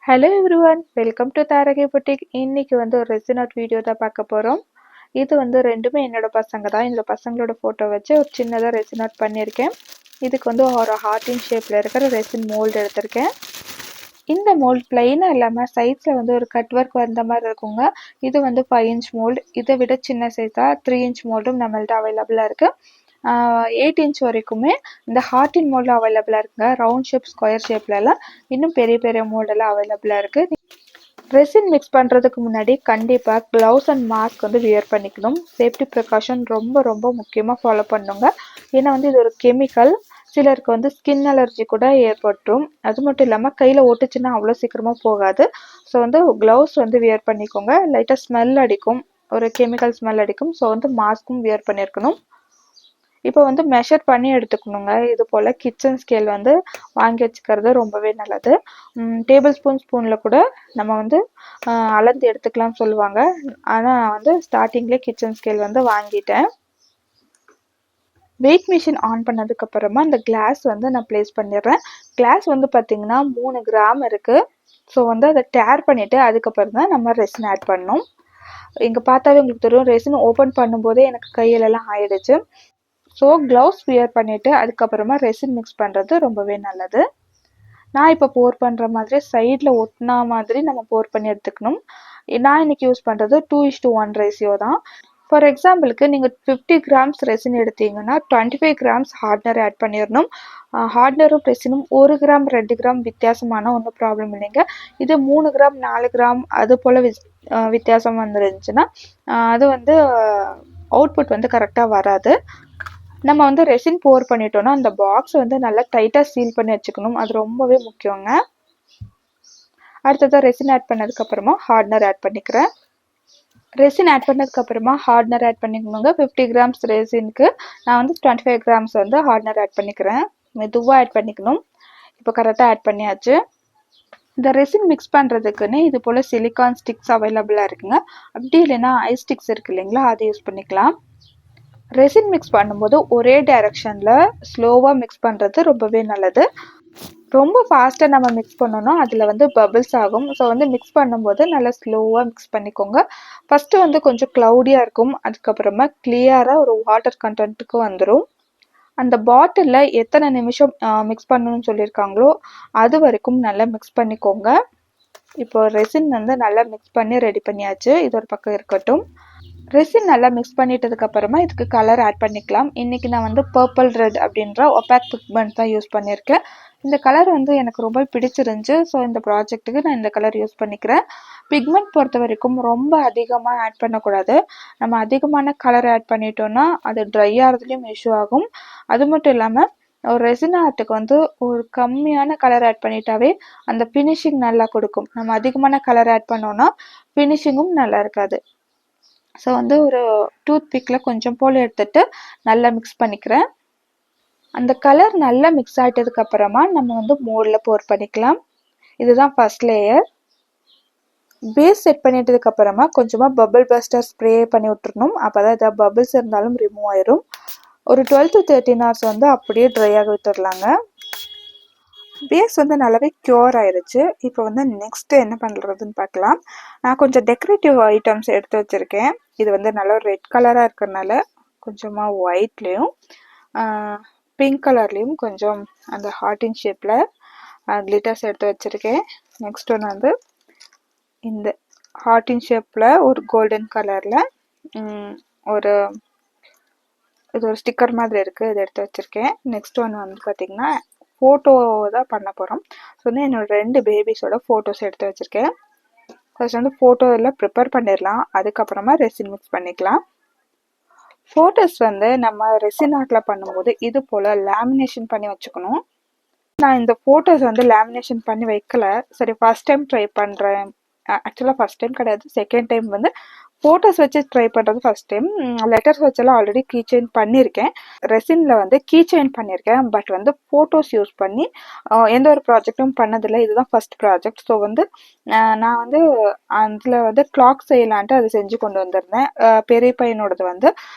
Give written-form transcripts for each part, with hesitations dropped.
Hello everyone, welcome to Tharagai boutique. இன்னைக்கு வந்து ஒரு ரெசின் ஆர்ட் வீடியோ தான் பார்க்க போகிறோம். இது வந்து ரெண்டுமே என்னோட பசங்க தான். இந்த பசங்களோட ஃபோட்டோ வச்சு ஒரு சின்னதாக ரெசின் ஆர்ட் பண்ணியிருக்கேன். இதுக்கு வந்து ஒரு ஹார்டின் ஷேப்பில் இருக்கிற ரெசின் மோல்டு எடுத்திருக்கேன். இந்த மோல்டு பிளைனாக இல்லாமல் சைஸில் வந்து ஒரு கட் ஒர்க் வந்த மாதிரி இருக்குங்க. இது வந்து 5 இன்ச் மோல்டு. இதை விட சின்ன சைஸாக 3 இன்ச் மோல்டும் நம்மள்ட்ட அவைலபிளாக இருக்குது. 8 இன்ச் வரைக்குமே இந்த ஹார்டின் மோல்டு அவைலபிளாக இருக்குங்க. ரவுண்ட் ஷேப், ஸ்கொயர் ஷேப்லலாம் இன்னும் பெரிய பெரிய மோல்டெல்லாம் அவைலபிளாக இருக்குது. ரெசின் மிக்ஸ் பண்ணுறதுக்கு முன்னாடி கண்டிப்பாக க்ளவுஸ் அண்ட் மாஸ்க் வந்து வியர் பண்ணிக்கணும். சேஃப்டி ப்ரிகாஷன் ரொம்ப ரொம்ப முக்கியமாக ஃபாலோ பண்ணுங்க. ஏன்னா வந்து இது ஒரு கெமிக்கல். சிலருக்கு வந்து ஸ்கின் அலர்ஜி கூட ஏற்பட்டுரும். அது மட்டும் இல்லாமல் கையில் ஒட்டுச்சுன்னா அவ்வளோ சீக்கிரமாக போகாது. ஸோ வந்து க்ளவுஸ் வந்து வியர் பண்ணிக்கோங்க. லைட்டாக ஸ்மெல் அடிக்கும், ஒரு கெமிக்கல் ஸ்மெல் அடிக்கும். ஸோ வந்து மாஸ்க்கும் வியர் பண்ணியிருக்கணும். இப்போ வந்து மெஷர் பண்ணி எடுத்துக்கணுங்க. இது போல் கிச்சன் ஸ்கேல் வந்து வாங்கி வச்சுக்கிறது ரொம்பவே நல்லது. டேபிள் ஸ்பூனில் கூட நம்ம வந்து அளந்து எடுத்துக்கலாம்னு சொல்லுவாங்க. ஆனால் வந்து ஸ்டார்டிங்லேயே கிச்சன் ஸ்கேல் வந்து வாங்கிட்டேன். வெயிட் மிஷின் ஆன் பண்ணதுக்கப்புறமா இந்த கிளாஸ் வந்து நான் ப்ளேஸ் பண்ணிடுறேன். கிளாஸ் வந்து பார்த்திங்கன்னா 3 கிராம் இருக்குது. ஸோ வந்து அதை டேர் பண்ணிவிட்டு அதுக்கப்புறம் தான் நம்ம ரெசின் ஆட் பண்ணணும். இங்கே பார்த்தாவே உங்களுக்கு தெரியும், ரெசின் ஓப்பன் பண்ணும்போதே எனக்கு கையிலலாம் ஆயிடுச்சு. ஸோ க்ளவுஸ் வியர் பண்ணிவிட்டு அதுக்கப்புறமா ரெசின் மிக்ஸ் பண்ணுறது ரொம்பவே நல்லது. நான் இப்போ போர் பண்ணுற மாதிரி சைடில் ஒட்டினா மாதிரி நம்ம போர் பண்ணி எடுத்துக்கணும். நான் இன்றைக்கி யூஸ் பண்ணுறது 2:1 ரேஷியோ தான். ஃபார் எக்ஸாம்பிளுக்கு நீங்கள் 50 கிராம்ஸ் ரெசின் எடுத்தீங்கன்னா 25 கிராம்ஸ் ஹார்ட்னர் ஆட் பண்ணிடணும். ஹார்ட்னரும் ரெசினும் 1 கிராம் 2 கிராம் வித்தியாசமான ஒன்றும் ப்ராப்ளம் இல்லைங்க. இது 3 கிராம் 4 கிராம் அது போல் வித்தியாசம் வந்துருந்துச்சுன்னா அது வந்து அவுட்புட் வந்து கரெக்டாக வராது. நம்ம வந்து ரெசின் போர் பண்ணிட்டோம்னா அந்த பாக்ஸ் வந்து நல்லா டைட்டாக சீல் பண்ணி வச்சுக்கணும். அது ரொம்பவே முக்கியங்க. அடுத்ததாக ரெசின் ஆட் பண்ணதுக்கப்புறமா ஹார்ட்னர் ஆட் பண்ணிக்கிறேன். ரெசின் ஆட் பண்ணதுக்கப்புறமா ஹார்ட்னர் ஆட் பண்ணிக்கணுங்க. 50 கிராம்ஸ் ரெசினுக்கு நான் வந்து 25 கிராம்ஸ் வந்து ஹார்ட்னர் ஆட் பண்ணிக்கிறேன். மெதுவாக ஆட் பண்ணிக்கணும். இப்போ கரெக்டாக ஆட் பண்ணியாச்சு. இந்த ரெசின் மிக்ஸ் பண்ணுறதுக்குன்னு இது போல் சிலிக்கான் ஸ்டிக்ஸ் அவைலபிளாக இருக்குங்க. அப்படி இல்லைன்னா ஐஸ் ஸ்டிக்ஸ் இருக்குது இல்லைங்களா, அதை யூஸ் பண்ணிக்கலாம். ரெசின் மிக்ஸ் பண்ணும்போது ஒரே டைரக்ஷனில் ஸ்லோவாக மிக்ஸ் பண்ணுறது ரொம்பவே நல்லது. ரொம்ப ஃபாஸ்ட்டாக நம்ம மிக்ஸ் பண்ணோன்னா அதில் வந்து பபிள்ஸ் ஆகும். ஸோ வந்து மிக்ஸ் பண்ணும்போது நல்லா ஸ்லோவாக மிக்ஸ் பண்ணிக்கோங்க. ஃபஸ்ட்டு வந்து கொஞ்சம் க்ளவுடியாக இருக்கும். அதுக்கப்புறமா கிளியராக ஒரு வாட்டர் கண்டென்ட்டுக்கு வந்துடும். அந்த பாட்டிலில் எத்தனை நிமிஷம் மிக்ஸ் பண்ணணும்னு சொல்லியிருக்காங்களோ அது வரைக்கும் நல்லா மிக்ஸ் பண்ணிக்கோங்க. இப்போ ரெசின் வந்து நல்லா மிக்ஸ் பண்ணி ரெடி பண்ணியாச்சு. இது ஒரு பக்கம் இருக்கட்டும். ரெசின் நல்லா மிக்ஸ் பண்ணிட்டதுக்கப்புறமா இதுக்கு கலர் ஆட் பண்ணிக்கலாம். இன்றைக்கி நான் வந்து பர்பிள் ரெட் அப்படின்ற ஒபாக் பிக்மெண்ட் தான் யூஸ் பண்ணியிருக்கேன். இந்த கலர் வந்து எனக்கு ரொம்ப பிடிச்சிருந்துச்சு. ஸோ இந்த ப்ராஜெக்ட்டுக்கு நான் இந்த கலர் யூஸ் பண்ணிக்கிறேன். பிக்மெண்ட் பொறுத்த வரைக்கும் ரொம்ப அதிகமாக ஆட் பண்ணக்கூடாது. நம்ம அதிகமான கலர் ஆட் பண்ணிட்டோன்னா அது ட்ரை ஆகிறதுலேயும் இஷ்யூ ஆகும். அது மட்டும் இல்லாமல் ஒரு ரெசின் ஆர்ட்டுக்கு வந்து ஒரு கம்மியான கலர் ஆட் பண்ணிட்டாவே அந்த ஃபினிஷிங் நல்லா கொடுக்கும். நம்ம அதிகமான கலர் ஆட் பண்ணோன்னா ஃபினிஷிங்கும் நல்லா இருக்காது. ஸோ வந்து ஒரு டூத் பிக்கில் கொஞ்சம் போல் எடுத்துகிட்டு நல்லா மிக்ஸ் பண்ணிக்கிறேன். அந்த கலர் நல்லா மிக்ஸ் ஆகிட்டதுக்கப்புறமா நம்ம வந்து மோல்டில் போர் பண்ணிக்கலாம். இதுதான் ஃபர்ஸ்ட் லேயர். பேஸ் செட் பண்ணிட்டதுக்கப்புறமா கொஞ்சமாக பபிள் பஸ்டர் ஸ்ப்ரே பண்ணி விட்டுருணும். அப்போ தான் எதாவது பபிள்ஸ் இருந்தாலும் ரிமூவ் ஆயிரும். ஒரு 12 to 13 hours வந்து அப்படியே ட்ரை ஆக விட்டுடலாங்க. பேஸ் வந்து நல்லாவே க்யூர் ஆயிடுச்சு. இப்போ வந்து நெக்ஸ்ட்டு என்ன பண்ணுறதுன்னு பார்க்கலாம். நான் கொஞ்சம் டெக்கரேட்டிவ் ஐட்டம்ஸ் எடுத்து வச்சுருக்கேன். இது வந்து நல்லா ரெட் கலராக இருக்கிறனால கொஞ்சமாக ஒயிட்லேயும் பிங்க் கலர்லேயும் கொஞ்சம் அந்த ஹார்டின் ஷேப்பில் கிளிட்டர்ஸ் எடுத்து வச்சுருக்கேன். நெக்ஸ்ட் ஒன்று வந்து இந்த ஹார்டின் ஷேப்பில் ஒரு கோல்டன் கலரில் ஒரு இது ஒரு ஸ்டிக்கர் மாதிரி இருக்குது, இது எடுத்து வச்சுருக்கேன். நெக்ஸ்ட் ஒன்று வந்து பார்த்திங்கன்னா ஃபோட்டோ தான் பண்ண போகிறோம். ஸோ வந்து என்னோடய 2 பேபிஸோட ஃபோட்டோஸ் எடுத்து வச்சுருக்கேன். ஃபர்ஸ்ட் வந்து ஃபோட்டோ எல்லாம் ப்ரிப்பேர் பண்ணிடலாம். அதுக்கப்புறமா ரெசின் மிக்ஸ் பண்ணிக்கலாம். ஃபோட்டோஸ் வந்து நம்ம ரெசின் ஆர்ட்டில் பண்ணும்போது இது போல் லேமினேஷன் பண்ணி வச்சுக்கணும். நான் இந்த ஃபோட்டோஸ் வந்து லேமினேஷன் பண்ணி வைக்கல. சரி, ஃபஸ்ட் டைம் ட்ரை பண்ணுறேன். ஆக்சுவலாக ஃபஸ்ட் டைம் கிடையாது, செகண்ட் டைம் வந்து ஃபோட்டோஸ் வச்சு ட்ரை பண்ணுறது ஃபஸ்ட் டைம். லெட்டர்ஸ் வச்செல்லாம் ஆல்ரெடி கீ செயின் பண்ணியிருக்கேன். ரெசினில் வந்து கீ செயின் பண்ணியிருக்கேன். பட் வந்து ஃபோட்டோஸ் யூஸ் பண்ணி எந்த ஒரு ப்ராஜெக்டும் பண்ணதில்லை. இதுதான் ஃபஸ்ட் ப்ராஜெக்ட். ஸோ வந்து நான் வந்து அதில் வந்து கிளாக் செய்யலான்ட்டு அதை செஞ்சு கொண்டு வந்திருந்தேன். பெரிய பையனோடது வந்து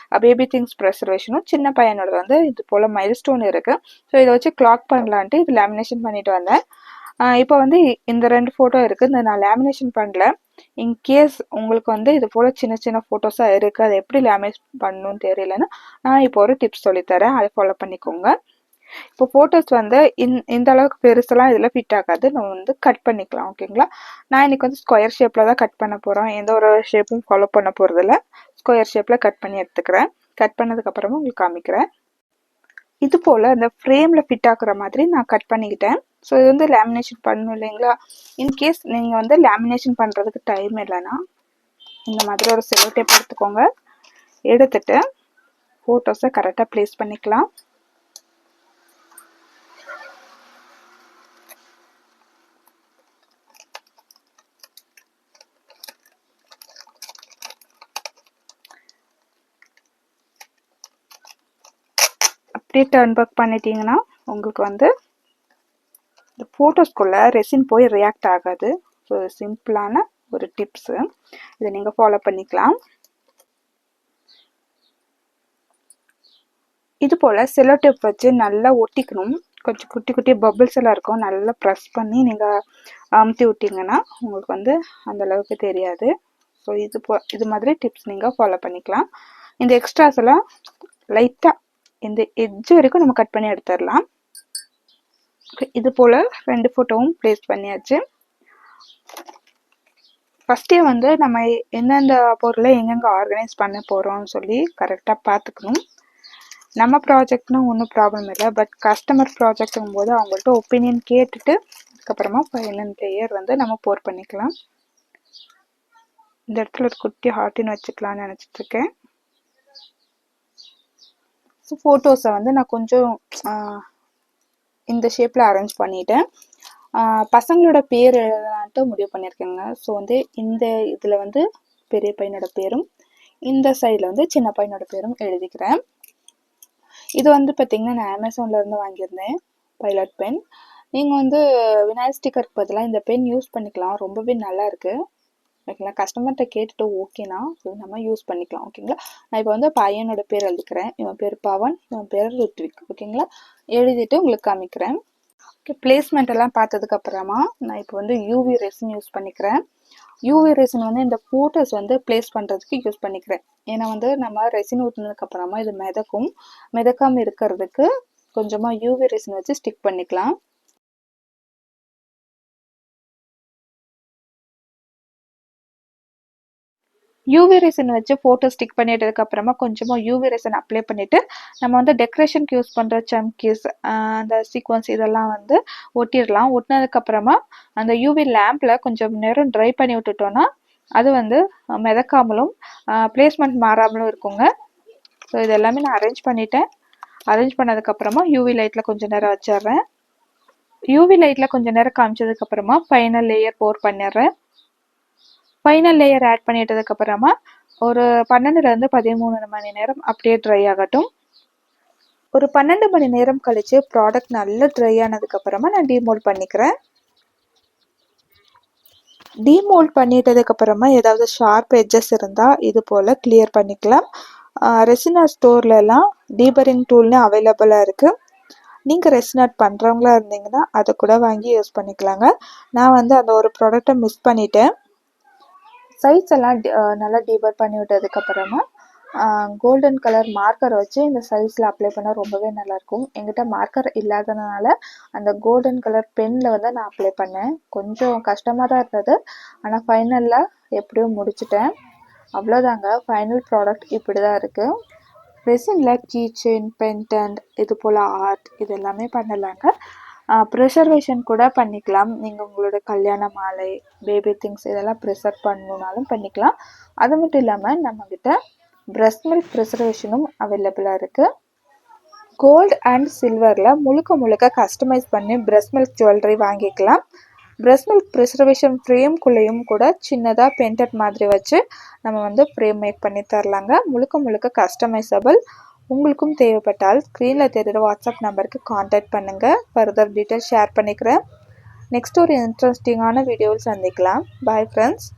பேபி திங்ஸ் ப்ரெசர்வேஷனும், சின்ன பையனோடது வந்து இது போல் மைல்ஸ்டோன் இருக்குது. ஸோ இதை வச்சு கிளாக் பண்ணலான்ட்டு இது லேமினேஷன் பண்ணிட்டு வந்தேன். இப்போ வந்து இந்த 2 ஃபோட்டோ இருக்குது. இந்த நான் லேமினேஷன் பண்ணல. இன்கேஸ் உங்களுக்கு வந்து இது போல் சின்ன சின்ன ஃபோட்டோஸாக இருக்குது, அதை எப்படி லேமினேட் பண்ணணும்னு தெரியலன்னா நான் இப்போ ஒரு டிப்ஸ் சொல்லித்தரேன், அதை ஃபாலோ பண்ணிக்கோங்க. இப்போ ஃபோட்டோஸ் வந்து இந்த அளவுக்கு பெருசெல்லாம் இதில் ஃபிட் ஆகாது, நம்ம வந்து கட் பண்ணிக்கலாம். ஓகேங்களா? நான் இன்றைக்கி வந்து ஸ்கொயர் ஷேப்பில் தான் கட் பண்ண போகிறோம். எந்த ஒரு ஷேப்பும் ஃபாலோ பண்ண போகிறதில்ல. ஸ்கொயர் ஷேப்பில் கட் பண்ணி எடுத்துக்கிறேன். கட் பண்ணதுக்கப்புறமா உங்களுக்கு காமிக்கிறேன். இது போல் அந்த ஃப்ரேமில் ஃபிட் ஆகுற மாதிரி நான் கட் பண்ணிக்கிட்டேன். ஸோ இது வந்து லேமினேஷன் பண்ணணும் இல்லைங்களா? இன்கேஸ் நீங்கள் வந்து லேமினேஷன் பண்ணுறதுக்கு டைம் இல்லைன்னா இந்த மாதிரி ஒரு செல்லோ டேப் எடுத்துக்கோங்க. எடுத்துட்டு ஃபோட்டோஸை கரெக்டாக ப்ளேஸ் பண்ணிக்கலாம். அப்படியே டர்ன் பேக் பண்ணிட்டீங்கன்னா உங்களுக்கு வந்து இந்த ஃபோட்டோஸ்குள்ளே ரெசின் போய் ரியாக்ட் ஆகாது. ஸோ சிம்பிளான ஒரு டிப்ஸு, இதை நீங்கள் ஃபாலோ பண்ணிக்கலாம். இது போல் செல்லோ டேப் வச்சு நல்லா ஒட்டிக்கணும். கொஞ்சம் குட்டி குட்டி பபிள்ஸ் எல்லாம் இருக்கும், நல்லா ப்ரெஸ் பண்ணி நீங்கள் அமுத்தி விட்டிங்கன்னா உங்களுக்கு வந்து அந்தளவுக்கு தெரியாது. ஸோ இது மாதிரி டிப்ஸ் நீங்கள் ஃபாலோ பண்ணிக்கலாம். இந்த எக்ஸ்ட்ராஸ் எல்லாம் லைட்டாக இந்த எட்ஜ் வரைக்கும் நம்ம கட் பண்ணி எடுத்துடலாம். இது போல் 2 ஃபோட்டோவும் ப்ளேஸ் பண்ணியாச்சு. ஃபஸ்ட்டே வந்து நம்ம எந்தெந்த பொருளை எங்கெங்கே ஆர்கனைஸ் பண்ண போகிறோம்னு சொல்லி கரெக்டாக பார்த்துக்கணும். நம்ம ப்ராஜெக்ட்னா ஒன்றும் ப்ராப்ளம் இல்லை, பட் கஸ்டமர் ப்ராஜெக்ட்டுங்கும் போது அவங்கள்ட்ட ஒப்பீனியன் கேட்டுட்டு அதுக்கப்புறமா ஃபைனல் லேயர் வந்து நம்ம போர் பண்ணிக்கலாம். இந்த இடத்துல ஒரு குட்டி ஹார்ட்டின் வச்சுக்கலான்னு நினச்சிட்ருக்கேன். ஸோ ஃபோட்டோஸை வந்து நான் கொஞ்சம் இந்த ஷேப்பில் அரேஞ்ச் பண்ணிட்டேன். பசங்களோட பேர் எழுதலான்ட்டு முடிவு பண்ணியிருக்கேங்க. ஸோ வந்து இந்த இதில் வந்து பெரிய பையனோட பேரும் இந்த சைடில் வந்து சின்ன பையனோட பேரும் எழுதிக்கிறேன். இது வந்து பார்த்திங்கன்னா நான் அமேசான்லேருந்து வாங்கியிருந்தேன் பைலட் பென். நீங்கள் வந்து விநாயகர் ஸ்டிக்கருக்கு பதிலாக இந்த பென் யூஸ் பண்ணிக்கலாம், ரொம்பவே நல்லாயிருக்கு. ஓகேங்களா? கஸ்டமர்கிட்ட கேட்டுட்டு ஓகேனா நம்ம யூஸ் பண்ணிக்கலாம். ஓகேங்களா? நான் இப்போ வந்து பையனோட பேர் எழுதிக்கிறேன். இவன் பேர் பவன், இவன் பேர் ருத்விக். ஓகேங்களா? எழுதிட்டு உங்களுக்கு காமிக்கிறேன். ஓகே, பிளேஸ்மெண்ட் எல்லாம் பார்த்ததுக்கப்புறமா நான் இப்போ வந்து யூவி ரெசின் யூஸ் பண்ணிக்கிறேன். யூவி ரெசின் வந்து இந்த ஃபோட்டோஸ் வந்து பிளேஸ் பண்ணுறதுக்கு யூஸ் பண்ணிக்கிறேன். ஏன்னா வந்து நம்ம ரெசின் ஊற்றினதுக்கப்புறமா இது மிதக்காமல் இருக்கிறதுக்கு கொஞ்சமாக யூவி ரெசின் வச்சு ஸ்டிக் பண்ணிக்கலாம். யூவி ரெசின் வச்சு ஃபோட்டோ ஸ்டிக் பண்ணிட்டதுக்கப்புறமா கொஞ்சமாக யூவி ரெசின் அப்ளை பண்ணிவிட்டு நம்ம வந்து டெக்கரேஷனுக்கு யூஸ் பண்ணுற சம்கீஸ், அந்த சீக்வன்ஸ் இதெல்லாம் வந்து ஒட்டிடலாம். ஒட்டினதுக்கப்புறமா அந்த யூவி லேம்பில் கொஞ்சம் நேரம் ட்ரை பண்ணி விட்டுட்டோன்னா அது வந்து மிதக்காமலும் பிளேஸ்மெண்ட் மாறாமலும் இருக்குங்க. ஸோ இது எல்லாமே நான் அரேஞ்ச் பண்ணிட்டேன். அரேஞ்ச் பண்ணதுக்கப்புறமா யூவி லைட்டில் கொஞ்சம் நேரம் வச்சிட்றேன். யூவி லைட்டில் கொஞ்சம் நேரம் காமிச்சதுக்கப்புறமா ஃபைனல் லேயர் போர் பண்ணிடுறேன். ஃபைனல் லேயர் ஆட் பண்ணிட்டதுக்கப்புறமா ஒரு 12லேருந்து 13 மணி நேரம் அப்படியே ட்ரை ஆகட்டும். ஒரு 12 மணி நேரம் கழித்து ப்ராடக்ட் நல்லா ட்ரை ஆனதுக்கப்புறமா நான் டீமோல்ட் பண்ணிக்கிறேன். டீமோல்ட் பண்ணிட்டதுக்கப்புறமா ஏதாவது ஷார்ப் எட்ஜஸ் இருந்தால் இது போல் கிளியர் பண்ணிக்கலாம். ரெசினா ஸ்டோர்லலாம் டீபரிங் டூல்னு அவைலபிளாக இருக்குது. நீங்கள் ரெசின் ஆர்ட் பண்ணுறவங்களா இருந்தீங்கன்னா அதை கூட வாங்கி யூஸ் பண்ணிக்கலாங்க. நான் வந்து அந்த ஒரு ப்ராடக்டை மிஸ் பண்ணிட்டேன். சைட்ஸ் எல்லாம் நல்லா டீபர் பண்ணி விட்டதுக்கப்புறமா கோல்டன் கலர் மார்க்கர் வச்சு இந்த சைஸில் அப்ளை பண்ணால் ரொம்பவே நல்லாயிருக்கும். என்கிட்ட மார்க்கர் இல்லாததுனால அந்த கோல்டன் கலர் பெனில் வந்து நான் அப்ளை பண்ணேன். கொஞ்சம் கஷ்டமாக தான் இருந்தது, ஆனால் ஃபைனலில் எப்படியும் முடிச்சிட்டேன். அவ்வளோதாங்க, ஃபைனல் ப்ராடக்ட் இப்படி தான் இருக்குது. ரெசினில் கீ செயின், பென்டன்ட், இது போல் ஆர்ட் இது எல்லாமே பண்ணலாங்க. ப்ரிசர்வேஷன் கூட பண்ணிக்கலாம். நீங்கள் உங்களோட கல்யாண மாலை, பேபி திங்ஸ் இதெல்லாம் ப்ரிசர்வ் பண்ணணுன்னாலும் பண்ணிக்கலாம். அது மட்டும் இல்லாமல் நம்மக்கிட்ட பிரஸ்ட் மில்க் ப்ரிசர்வேஷனும் அவைலபிளாக இருக்குது. கோல்டு அண்ட் சில்வரில் முழுக்க கஸ்டமைஸ் பண்ணி பிரஸ்ட் மில்க் ஜுவல்லரி வாங்கிக்கலாம். பிரஸ்ட் மில்க் ப்ரிசர்வேஷன் ஃப்ரேம்குள்ளேயும் கூட சின்னதாக பெயிண்டட் மாதிரி வச்சு நம்ம வந்து ஃப்ரேம் மேக் பண்ணி தரலாங்க. முழுக்க கஸ்டமைசபிள். உங்களுக்கும் தேவைப்பட்டால் ஸ்க்ரீனில் தெரிகிற வாட்ஸ்அப் நம்பருக்கு காண்டாக்ட் பண்ணுங்கள். ஃபர்தர் டீட்டெயில்ஸ் ஷேர் பண்ணிக்கிறேன். நெக்ஸ்ட் ஒரு இன்ட்ரெஸ்டிங்கான வீடியோவில் சந்திக்கலாம். Bye friends.